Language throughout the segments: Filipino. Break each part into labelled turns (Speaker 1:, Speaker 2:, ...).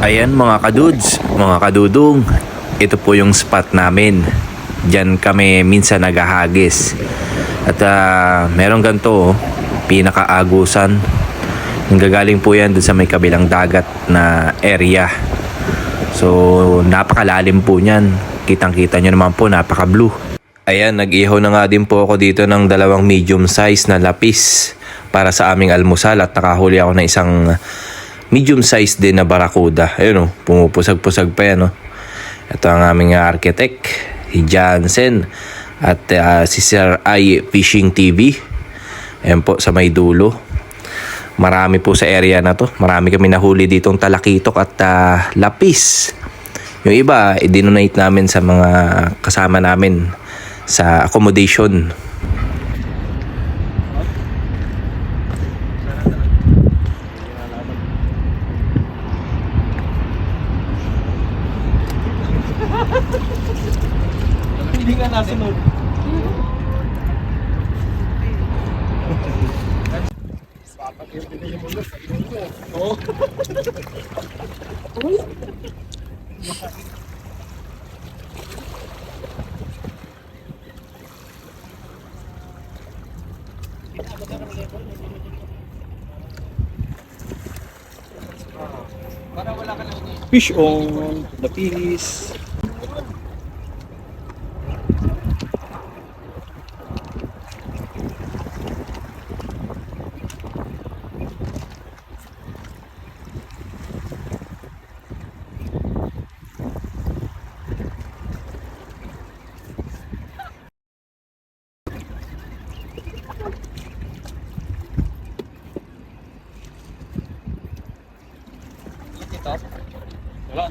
Speaker 1: Ayan mga kadudes, mga kadudong, ito po yung spot namin. Diyan kami minsan naghahagis. At meron ganito, pinakaagusan. Nanggagaling po yan dun sa may kabilang dagat na area. So napakalalim po niyan. Kitang-kita nyo naman po, napaka-blue. Ayan, nag-ihaw na nga din po ako dito ng dalawang medium size na lapis para sa aming almusal at nakahuli ako ng isang medium size din na barakuda. Ayun o, pumupusag-pusag pa yan o. Ito ang aming architect, si Jansen at si Sir I Fishing TV. Ayan po sa may dulo. Marami po sa area na to. Marami kami nahuli ditong talakitok at lapis. Yung iba, i-donate namin sa mga kasama namin sa accommodation.
Speaker 2: Hindi nga nasunod. Oo. Fish on, lapis.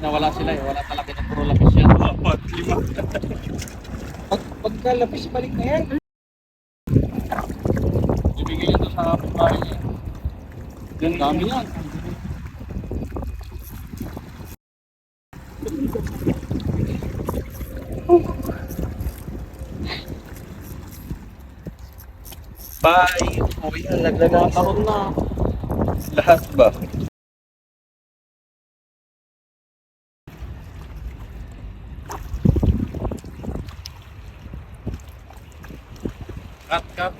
Speaker 2: Nawala sila eh. Wala talaga ng puro lapis yan. 4, 5. Pagka lapis, balik na yan. Ibigay ito sa bahay niya. Yan, dami yan. Bye! O yan, nagdagakaroon na. Lahat ba? Cut.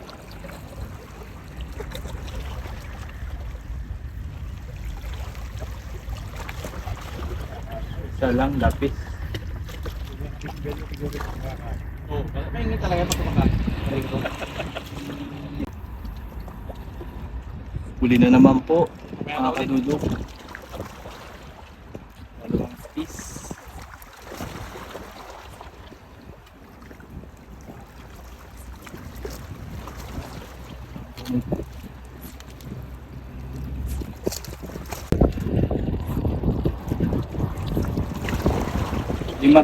Speaker 2: Isa lang, lapis. Oo, mahingi talaga pag kumakain. Huli na naman po, mga kadudok. Dalawang lapis. Lima.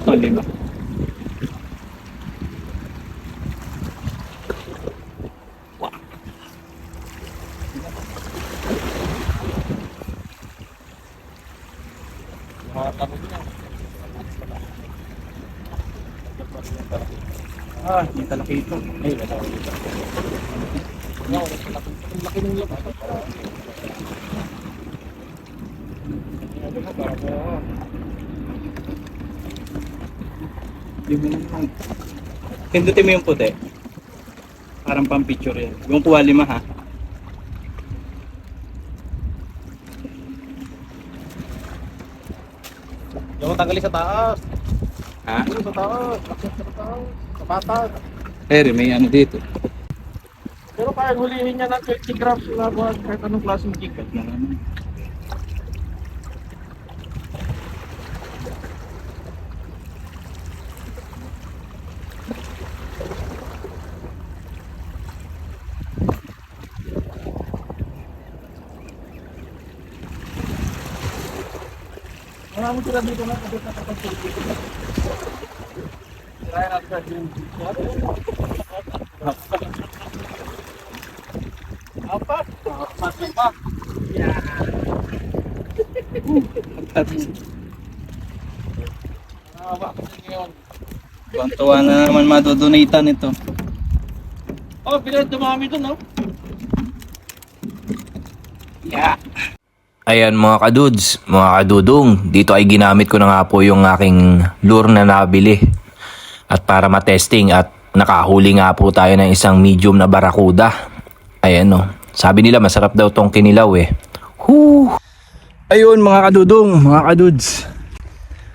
Speaker 2: Wow. May talakito. Ay, wala. Ang laki ng laman. Pindutin mo yung puti. Parang pang picture yan. Yung kuha 5 ha. Yung tanggalin sa taas. Ha? Yung sa taas. Sa taas. Sa patag. Pero may ano dito. Pero kaya hulihin niya ng 20 grams na buwan kahit anong klaseng jigat na naman. Marami sila dito na kapit na kapag-tulog. Try natin yung apat. Lima. Tuwan-tuwa na naman madodonatan ito. Oh, pinag dumami doon, no? Yeah.
Speaker 1: Ayan mga kadudes, mga kadudong, dito ay ginamit ko na nga po yung aking lure na nabili. At para matesting at nakahuli nga po tayo ng isang medium na barakuda. Ayan o, sabi nila masarap daw tong kinilaw eh. Whoo! Ayun mga kadudong, mga kadudes.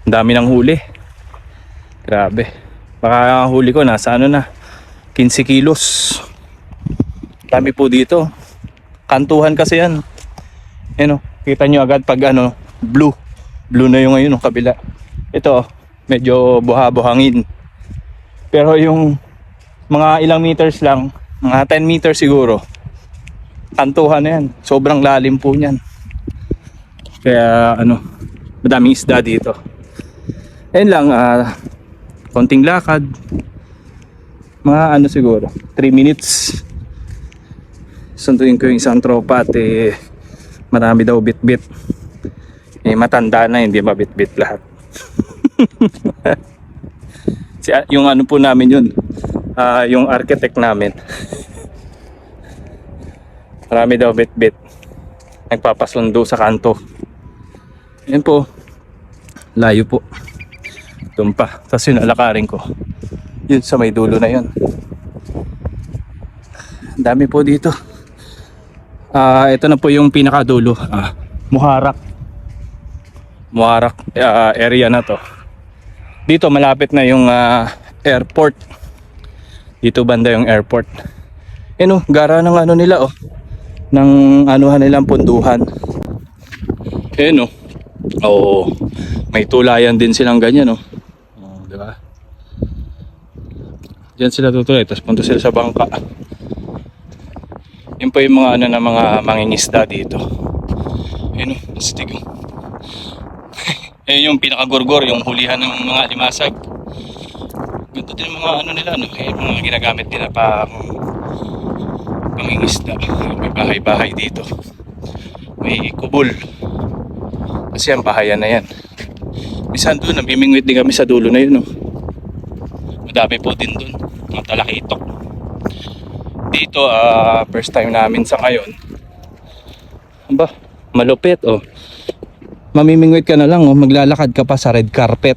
Speaker 1: Ang dami ng huli. Grabe. Baka huli ko nasa ano na, 15 kilos. Dami po dito. Kantuhan kasi yan. Ayan o, kita nyo agad pag ano, blue. Blue na yung ngayon, kabila. Ito, medyo buha-buhangin. Pero yung mga ilang meters lang, mga 10 meters siguro, kantuhan na yan. Sobrang lalim po niyan. Kaya ano, madaming isda dito. Ayun lang, konting lakad. Mga ano siguro, 3 minutes. Sunduin ko yung isang tropa at marami daw bit-bit. Matanda na, hindi mabit-bit lahat. Yung ano po namin yun, yung architect namin. Marami daw bit-bit. Nagpapasundo sa kanto. Yan po, layo po. Doon pa, tapos yun alakarin ko. Yun sa may dulo na yun. Dami po dito. Ito na po yung pinakadulo. Muharak area na to. Dito malapit na yung airport. Dito banda yung airport. Gara ng ano nila ng anuhan nilang punduhan. May tulayan din silang ganyan diba? Diyan sila tutulay, tapos punta sila sa bangka. Yun po yung mga ano na mga mangingisda dito. Astig. Yung pinakagurgor, yung hulihan ng mga limasag. Ganda din mga ano nila, mga ginagamit nila pangingisda. May bahay-bahay dito. May kubol. Kasi ang bahayan na yan. Minsan doon, namimingwit din kami sa dulo na yun. Madami po din doon. Mga talakitok. Dito, first time namin sa ngayon. Aba, malupit mamimingwit ka na lang maglalakad ka pa sa red carpet.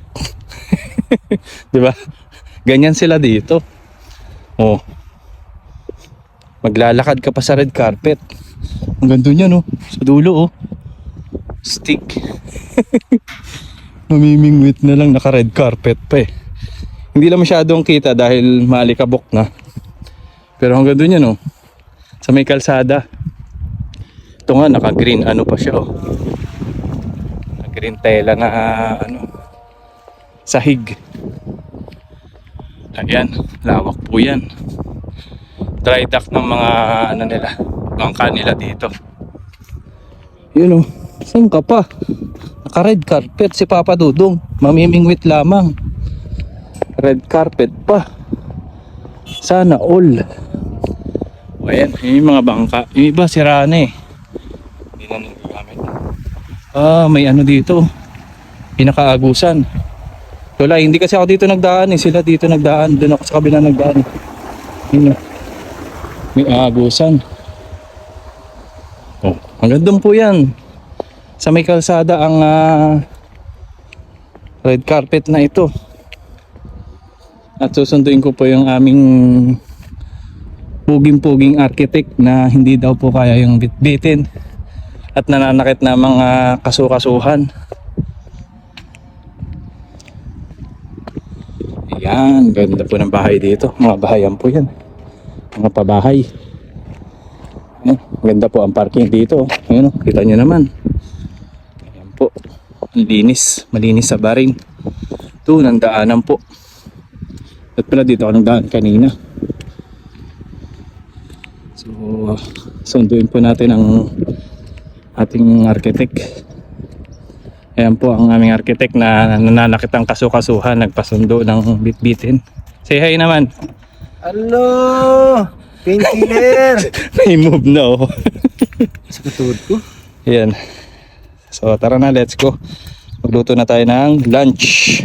Speaker 1: Diba? Ganyan sila dito. Maglalakad ka pa sa red carpet. Ang ganda niya sa dulo stick. Mamimingwit na lang, naka red carpet pa Hindi lang masyadong kita dahil maalikabok na. Pero hanggang doon yan sa may kalsada. Ito nga naka green ano pa siya green tela na sahig. Ayan, lawak po yan. Dry dock ng mga ano nila, bangka nila dito. Yun saan ka pa? Naka red carpet si Papa Dudong, mamimingwit lamang. Red carpet pa. Sana all. Ayan, yung mga bangka. Yung iba sira na hindi na nagagamit. May ano dito, pinakaagusan. Wala, hindi kasi ako dito nagdaan sila dito nagdaan, doon ako sa kabila nagdaan. May agusan. Hanggang doon po yan. Sa may kalsada ang red carpet na ito. At susunduin ko po yung aming puging-puging architect na hindi daw po kaya yung bitbitin at nananakit na mga kasukasuhan. Ayan, ganda po ng bahay dito. Mga bahayan po yan. Mga pabahay. Ayan, ganda po ang parking dito. Ayan, kita nyo naman. Ayan po. Linis. Malinis sa barin. Ito, nandaanan po. At pala dito ako nagdaan kanina. So, sunduin po natin ang ating architect. Ayan po ang aming architect na nananakit ang kasukasuhan, nagpasundo ng bitbitin. Say hi naman.
Speaker 3: Hello! Painkiller!
Speaker 1: May move na
Speaker 3: Sa katulad ko.
Speaker 1: Ayan. So tara na, let's go. Magluto na tayo ng lunch.